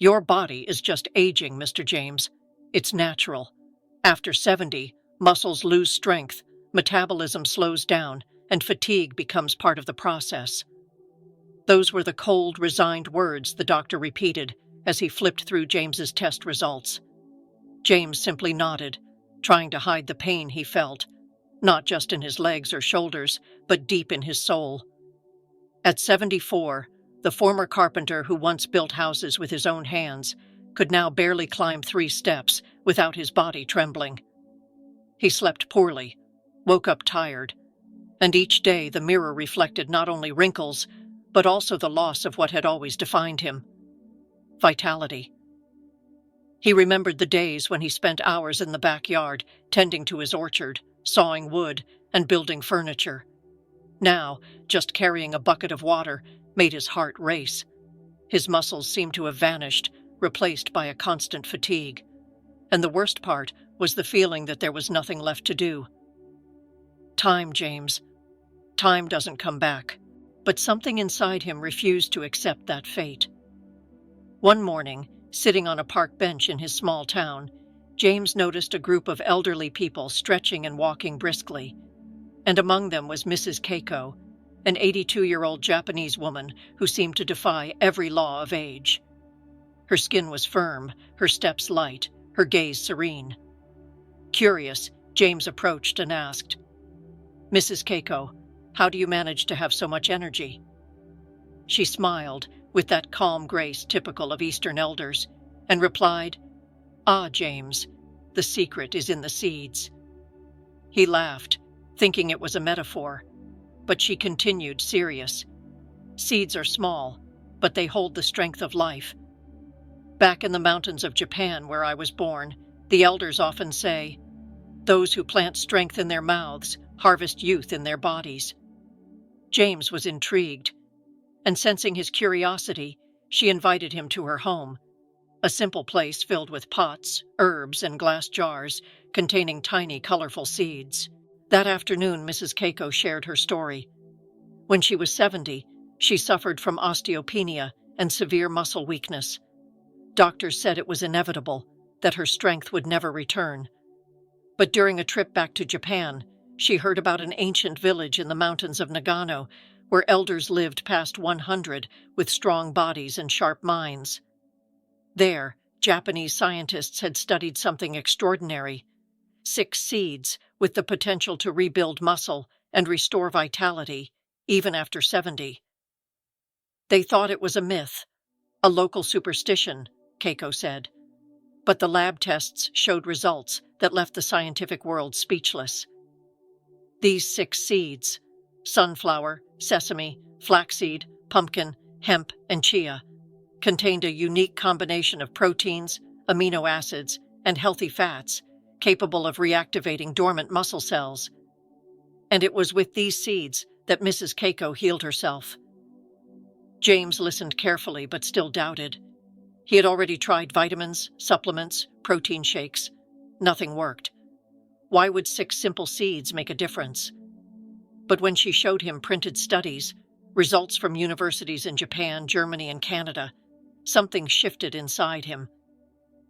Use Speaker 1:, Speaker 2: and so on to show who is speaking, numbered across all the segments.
Speaker 1: Your body is just aging, Mr. James. It's natural. After 70, muscles lose strength, metabolism slows down, and fatigue becomes part of the process. Those were the cold, resigned words the doctor repeated as he flipped through James's test results. James simply nodded, trying to hide the pain he felt, not just in his legs or shoulders, but deep in his soul. At 74, the former carpenter who once built houses with his own hands could now barely climb 3 steps without his body trembling. He slept poorly, woke up tired, and each day the mirror reflected not only wrinkles, but also the loss of what had always defined him: vitality. He remembered the days when he spent hours in the backyard tending to his orchard, sawing wood, and building furniture. Now, just carrying a bucket of water made his heart race. His muscles seemed to have vanished, replaced by a constant fatigue. And the worst part was the feeling that there was nothing left to do. Time, James. Time doesn't come back. But something inside him refused to accept that fate. One morning, sitting on a park bench in his small town, James noticed a group of elderly people stretching and walking briskly, and among them was Mrs. Keiko, an 82-year-old Japanese woman who seemed to defy every law of age. Her skin was firm, her steps light, her gaze serene. Curious, James approached and asked, "Mrs. Keiko, how do you manage to have so much energy?" She smiled, with that calm grace typical of Eastern elders, and replied, "Ah, James, the secret is in the seeds." He laughed, thinking it was a metaphor, but she continued, serious. "Seeds are small, but they hold the strength of life. Back in the mountains of Japan, where I was born, the elders often say, 'Those who plant strength in their mouths harvest youth in their bodies.'" James was intrigued, and sensing his curiosity, she invited him to her home, a simple place filled with pots, herbs, and glass jars containing tiny, colorful seeds. That afternoon, Mrs. Keiko shared her story. When she was 70, she suffered from osteopenia and severe muscle weakness. Doctors said it was inevitable, that her strength would never return. But during a trip back to Japan, she heard about an ancient village in the mountains of Nagano where elders lived past 100 with strong bodies and sharp minds. There, Japanese scientists had studied something extraordinary: 6 seeds with the potential to rebuild muscle and restore vitality, even after 70. They thought it was a myth, a local superstition, Keiko said. But the lab tests showed results that left the scientific world speechless. These 6 seeds, sunflower, sesame, flaxseed, pumpkin, hemp, and chia, contained a unique combination of proteins, amino acids, and healthy fats capable of reactivating dormant muscle cells. And it was with these seeds that Mrs. Keiko healed herself. James listened carefully but still doubted. He had already tried vitamins, supplements, protein shakes. Nothing worked. Why would 6 simple seeds make a difference? But when she showed him printed studies, results from universities in Japan, Germany, and Canada, something shifted inside him.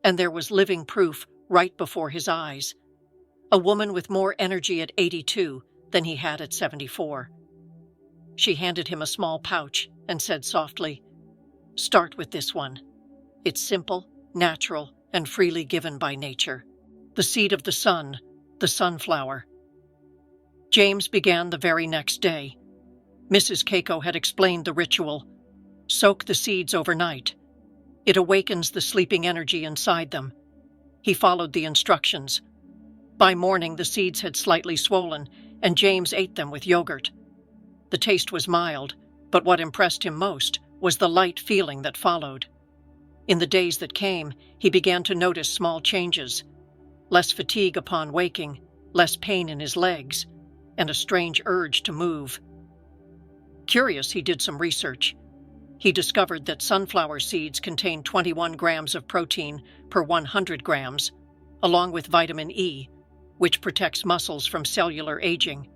Speaker 1: And there was living proof right before his eyes. A woman with more energy at 82 than he had at 74. She handed him a small pouch and said softly, "Start with this one. It's simple, natural, and freely given by nature. The seed of the sun, the sunflower." James began the very next day. Mrs. Keiko had explained the ritual. Soak the seeds overnight. It awakens the sleeping energy inside them. He followed the instructions. By morning, the seeds had slightly swollen, and James ate them with yogurt. The taste was mild, but what impressed him most was the light feeling that followed. In the days that came, he began to notice small changes: less fatigue upon waking, less pain in his legs, and a strange urge to move. Curious, he did some research. He discovered that sunflower seeds contain 21 grams of protein per 100 grams, along with vitamin E, which protects muscles from cellular aging.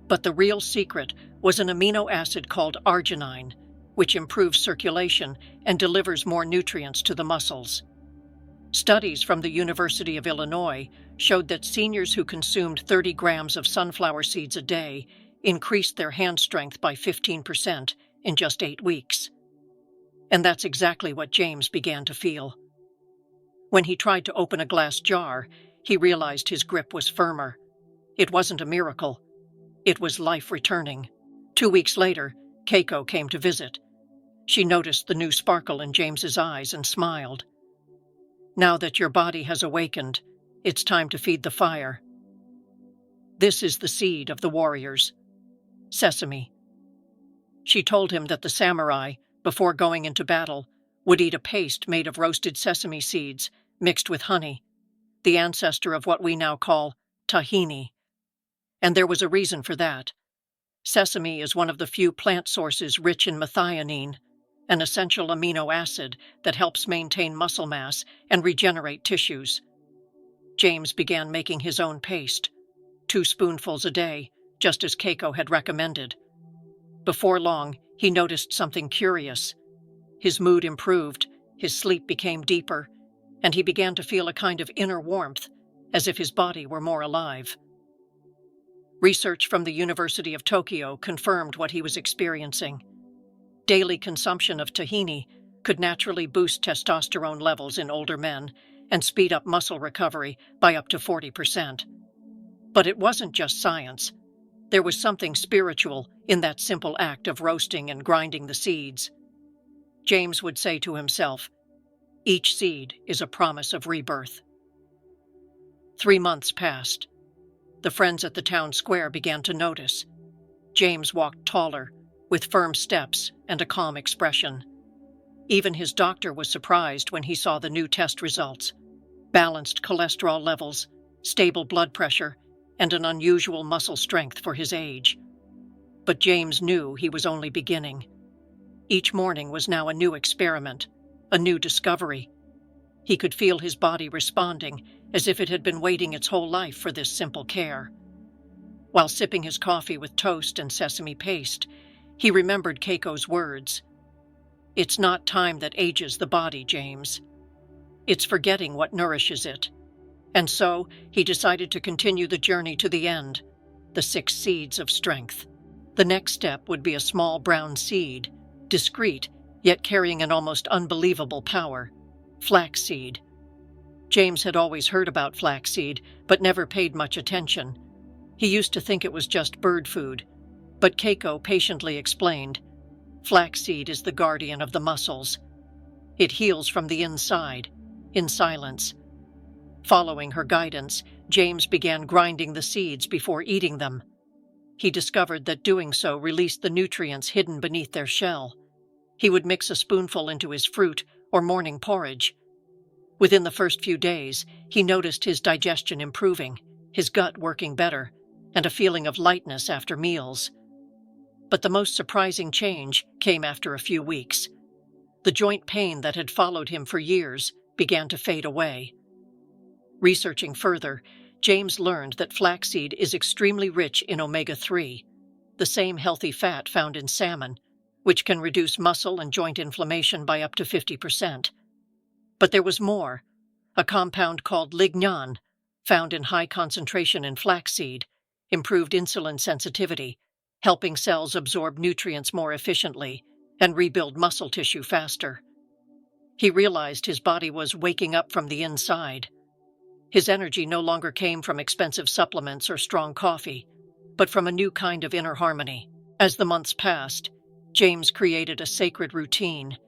Speaker 1: But the real secret was an amino acid called arginine, which improves circulation and delivers more nutrients to the muscles. Studies from the University of Illinois showed that seniors who consumed 30 grams of sunflower seeds a day increased their hand strength by 15% in just 8 weeks. And that's exactly what James began to feel. When he tried to open a glass jar, he realized his grip was firmer. It wasn't a miracle. It was life returning. 2 weeks later, Keiko came to visit. She noticed the new sparkle in James's eyes and smiled. "Now that your body has awakened, it's time to feed the fire. This is the seed of the warriors, sesame." She told him that the samurai, before going into battle, would eat a paste made of roasted sesame seeds mixed with honey, the ancestor of what we now call tahini. And there was a reason for that. Sesame is one of the few plant sources rich in methionine, an essential amino acid that helps maintain muscle mass and regenerate tissues. James began making his own paste, 2 spoonfuls a day, just as Keiko had recommended. Before long, he noticed something curious. His mood improved, his sleep became deeper, and he began to feel a kind of inner warmth, as if his body were more alive. Research from the University of Tokyo confirmed what he was experiencing. Daily consumption of tahini could naturally boost testosterone levels in older men and speed up muscle recovery by up to 40%. But it wasn't just science. There was something spiritual in that simple act of roasting and grinding the seeds. James would say to himself, "Each seed is a promise of rebirth." 3 months passed. The friends at the town square began to notice. James walked taller, with firm steps and a calm expression. Even his doctor was surprised when he saw the new test results: balanced cholesterol levels, stable blood pressure, and an unusual muscle strength for his age. But James knew he was only beginning. Each morning was now a new experiment, a new discovery. He could feel his body responding, as if it had been waiting its whole life for this simple care. While sipping his coffee with toast and sesame paste, he remembered Keiko's words. "It's not time that ages the body, James. It's forgetting what nourishes it." And so he decided to continue the journey to the end, the 6 seeds of strength. The next step would be a small brown seed, discreet, yet carrying an almost unbelievable power: flaxseed. James had always heard about flaxseed, but never paid much attention. He used to think it was just bird food, but Keiko patiently explained, "Flaxseed is the guardian of the muscles. It heals from the inside, in silence." Following her guidance, James began grinding the seeds before eating them. He discovered that doing so released the nutrients hidden beneath their shell. He would mix a spoonful into his fruit or morning porridge. Within the first few days, he noticed his digestion improving, his gut working better, and a feeling of lightness after meals. But the most surprising change came after a few weeks. The joint pain that had followed him for years began to fade away. Researching further, James learned that flaxseed is extremely rich in omega-3, the same healthy fat found in salmon, which can reduce muscle and joint inflammation by up to 50%. But there was more. A compound called lignan, found in high concentration in flaxseed, improved insulin sensitivity, helping cells absorb nutrients more efficiently and rebuild muscle tissue faster. He realized his body was waking up from the inside. His energy no longer came from expensive supplements or strong coffee, but from a new kind of inner harmony. As the months passed, James created a sacred routine.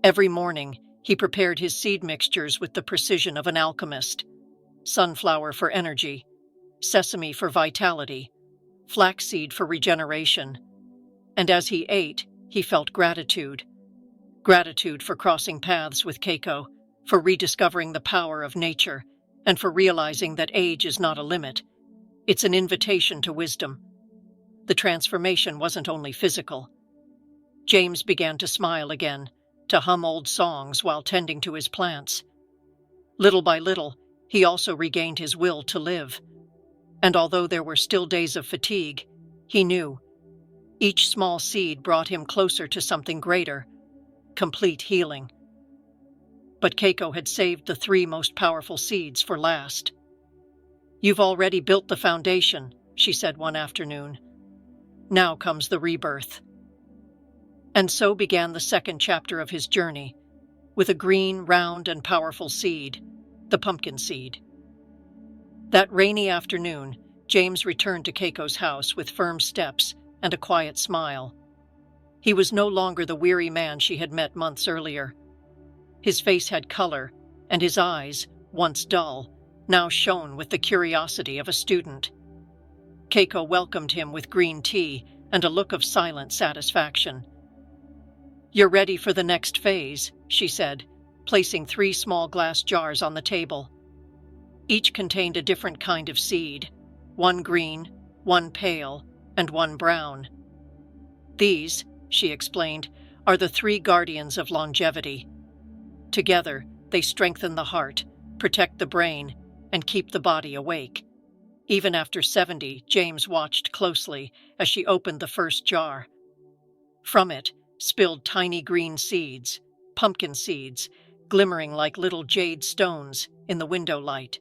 Speaker 1: Every morning, he prepared his seed mixtures with the precision of an alchemist: sunflower for energy, sesame for vitality, flaxseed for regeneration. And as he ate, he felt gratitude. Gratitude for crossing paths with Keiko, for rediscovering the power of nature, and for realizing that age is not a limit. It's an invitation to wisdom. The transformation wasn't only physical. James began to smile again, to hum old songs while tending to his plants. Little by little, he also regained his will to live. And although there were still days of fatigue, he knew Each small seed brought him closer to something greater, complete healing. But Keiko had saved the 3 most powerful seeds for last. "You've already built the foundation," she said one afternoon. "Now comes the rebirth." And so began the second chapter of his journey, with a green, round, and powerful seed, the pumpkin seed. That rainy afternoon, James returned to Keiko's house with firm steps and a quiet smile. He was no longer the weary man she had met months earlier. His face had color, and his eyes, once dull, now shone with the curiosity of a student. Keiko welcomed him with green tea and a look of silent satisfaction. "You're ready for the next phase," she said, placing 3 small glass jars on the table. Each contained a different kind of seed, one green, one pale, and one brown. "These," she explained, "are the 3 guardians of longevity. Together, they strengthen the heart, protect the brain, and keep the body awake." Even after 70, James watched closely as she opened the first jar. From it spilled tiny green seeds, pumpkin seeds, glimmering like little jade stones in the window light.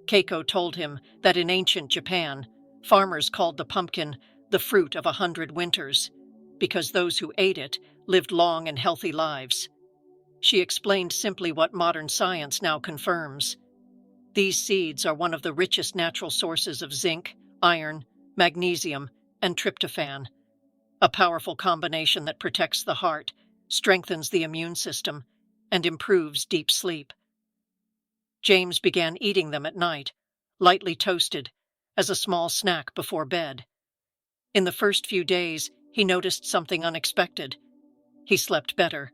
Speaker 1: Keiko told him that in ancient Japan, farmers called the pumpkin the fruit of 100 winters, because those who ate it lived long and healthy lives. She explained simply what modern science now confirms. These seeds are one of the richest natural sources of zinc, iron, magnesium, and tryptophan, a powerful combination that protects the heart, strengthens the immune system, and improves deep sleep. James began eating them at night, lightly toasted, as a small snack before bed. In the first few days, he noticed something unexpected. He slept better.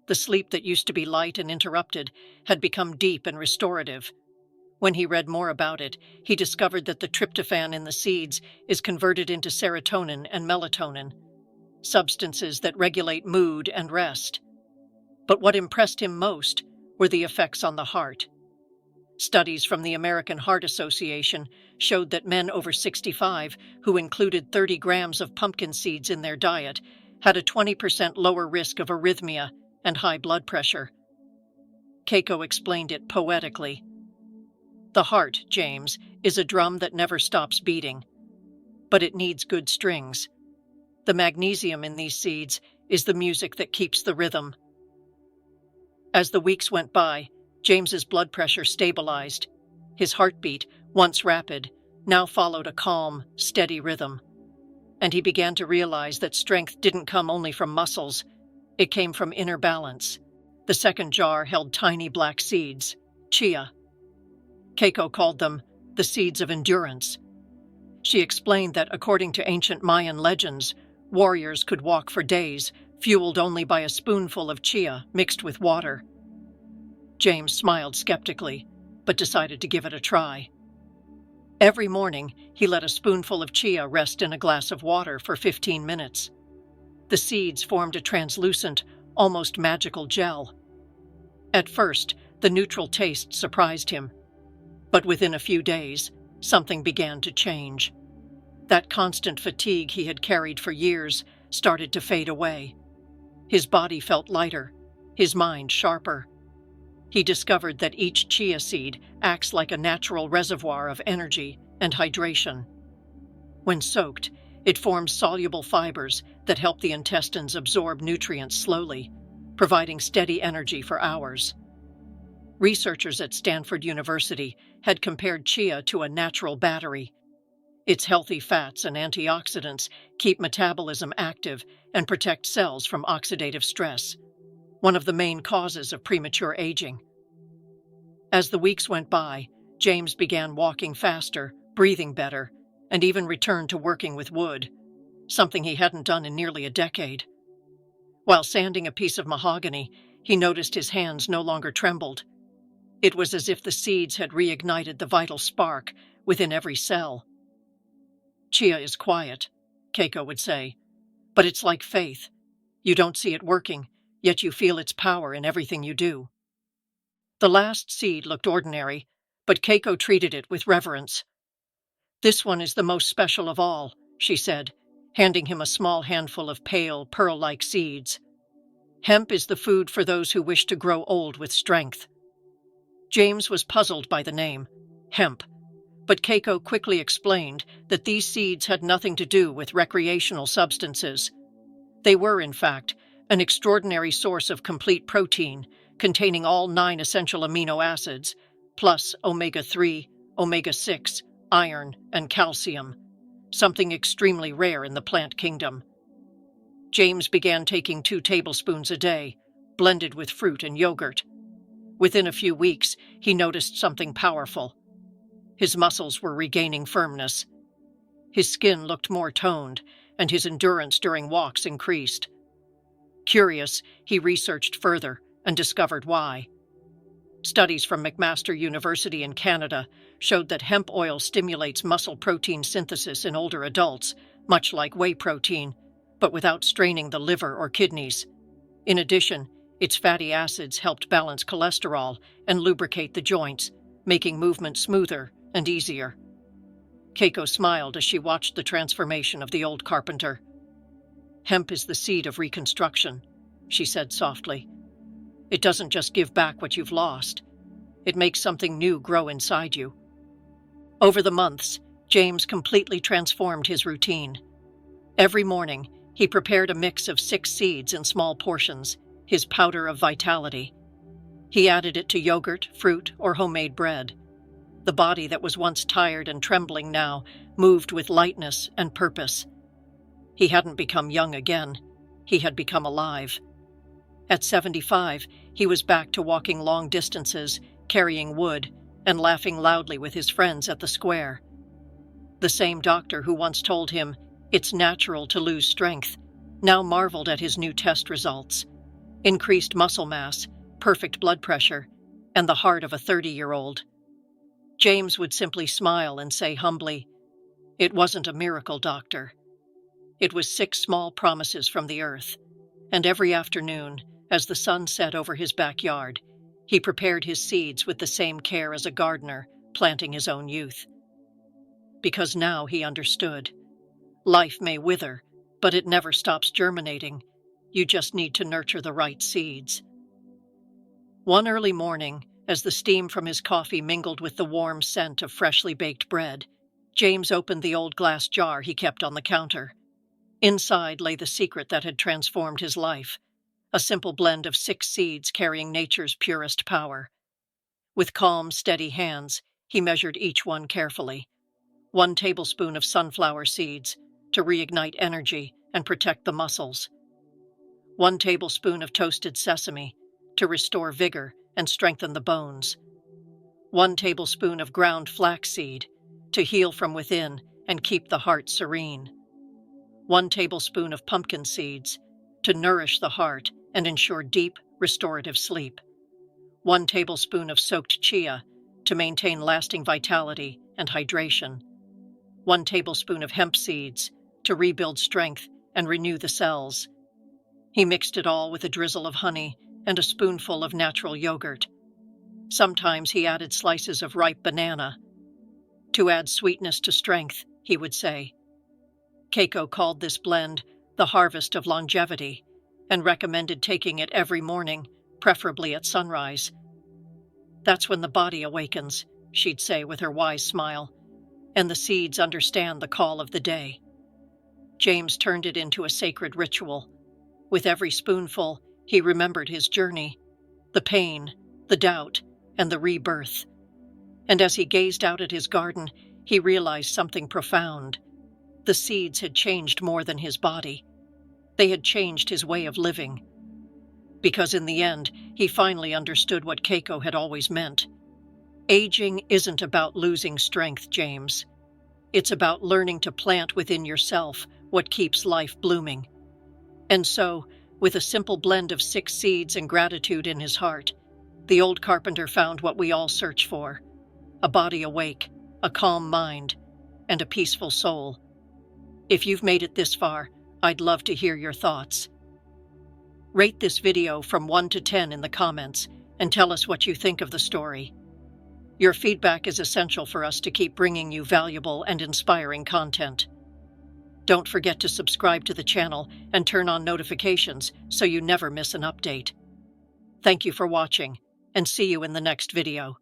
Speaker 1: The sleep that used to be light and interrupted had become deep and restorative. When he read more about it, he discovered that the tryptophan in the seeds is converted into serotonin and melatonin, substances that regulate mood and rest. But what impressed him most were the effects on the heart. Studies from the American Heart Association showed that men over 65 who included 30 grams of pumpkin seeds in their diet had a 20% lower risk of arrhythmia and high blood pressure. Keiko explained it poetically. "The heart, James, is a drum that never stops beating, but it needs good strings. The magnesium in these seeds is the music that keeps the rhythm." As the weeks went by, James's blood pressure stabilized. His heartbeat, once rapid, now followed a calm, steady rhythm. And he began to realize that strength didn't come only from muscles. It came from inner balance. The second jar held tiny black seeds, chia. Keiko called them the seeds of endurance. She explained that according to ancient Mayan legends, warriors could walk for days, fueled only by a spoonful of chia mixed with water. James smiled skeptically, but decided to give it a try. Every morning, he let a spoonful of chia rest in a glass of water for 15 minutes. The seeds formed a translucent, almost magical gel. At first, the neutral taste surprised him. But within a few days, something began to change. That constant fatigue he had carried for years started to fade away. His body felt lighter, his mind sharper. He discovered that each chia seed acts like a natural reservoir of energy and hydration. When soaked, it forms soluble fibers that help the intestines absorb nutrients slowly, providing steady energy for hours. Researchers at Stanford University had compared chia to a natural battery. Its healthy fats and antioxidants keep metabolism active and protect cells from oxidative stress, one of the main causes of premature aging. As the weeks went by, James began walking faster, breathing better, and even returned to working with wood, something he hadn't done in nearly a decade. While sanding a piece of mahogany, he noticed his hands no longer trembled. It was as if the seeds had reignited the vital spark within every cell. "Chia is quiet," Keiko would say, "but it's like faith. You don't see it working, yet you feel its power in everything you do." The last seed looked ordinary, but Keiko treated it with reverence. "This one is the most special of all," she said. handing him a small handful of pale, pearl-like seeds. "Hemp is the food for those who wish to grow old with strength." James was puzzled by the name, hemp, but Keiko quickly explained that these seeds had nothing to do with recreational substances. They were, in fact, an extraordinary source of complete protein containing all 9 essential amino acids, plus omega-3, omega-6, iron, and calcium, something extremely rare in the plant kingdom. James began taking 2 tablespoons a day, blended with fruit and yogurt. Within a few weeks, he noticed something powerful. His muscles were regaining firmness. His skin looked more toned, and his endurance during walks increased. Curious, he researched further and discovered why. Studies from McMaster University in Canada showed that hemp oil stimulates muscle protein synthesis in older adults, much like whey protein, but without straining the liver or kidneys. In addition, its fatty acids helped balance cholesterol and lubricate the joints, making movement smoother and easier. Keiko smiled as she watched the transformation of the old carpenter. "Hemp is the seed of reconstruction," she said softly. "It doesn't just give back what you've lost. It makes something new grow inside you." Over the months, James completely transformed his routine. Every morning, he prepared a mix of 6 seeds in small portions, his powder of vitality. He added it to yogurt, fruit, or homemade bread. The body that was once tired and trembling now moved with lightness and purpose. He hadn't become young again. He had become alive. At 75, he was back to walking long distances, carrying wood, and laughing loudly with his friends at the square. The same doctor who once told him, "It's natural to lose strength," now marveled at his new test results. Increased muscle mass, perfect blood pressure, and the heart of a 30-year-old. James would simply smile and say humbly, "It wasn't a miracle, doctor. It was 6 small promises from the earth." And every afternoon, as the sun set over his backyard, he prepared his seeds with the same care as a gardener planting his own youth. Because now he understood. Life may wither, but it never stops germinating. You just need to nurture the right seeds. One early morning, as the steam from his coffee mingled with the warm scent of freshly baked bread, James opened the old glass jar he kept on the counter. Inside lay the secret that had transformed his life, a simple blend of 6 seeds carrying nature's purest power. With calm, steady hands, he measured each one carefully. 1 tablespoon of sunflower seeds to reignite energy and protect the muscles. 1 tablespoon of toasted sesame to restore vigor and strengthen the bones. 1 tablespoon of ground flaxseed to heal from within and keep the heart serene. 1 tablespoon of pumpkin seeds to nourish the heart and ensure deep, restorative sleep. 1 tablespoon of soaked chia to maintain lasting vitality and hydration. 1 tablespoon of hemp seeds to rebuild strength and renew the cells. He mixed it all with a drizzle of honey and a spoonful of natural yogurt. Sometimes he added slices of ripe banana. "To add sweetness to strength," he would say. Keiko called this blend the harvest of longevity and recommended taking it every morning, preferably at sunrise. "That's when the body awakens," she'd say with her wise smile, "and the seeds understand the call of the day." James turned it into a sacred ritual. With every spoonful, he remembered his journey, the pain, the doubt, and the rebirth. And as he gazed out at his garden, he realized something profound. The seeds had changed more than his body. They had changed his way of living. Because in the end, he finally understood what Keiko had always meant. Aging isn't about losing strength, James. It's about learning to plant within yourself what keeps life blooming. And so, with a simple blend of 6 seeds and gratitude in his heart, the old carpenter found what we all search for: a body awake, a calm mind, and a peaceful soul. If you've made it this far, I'd love to hear your thoughts. Rate this video from 1 to 10 in the comments and tell us what you think of the story. Your feedback is essential for us to keep bringing you valuable and inspiring content. Don't forget to subscribe to the channel and turn on notifications so you never miss an update. Thank you for watching, and see you in the next video.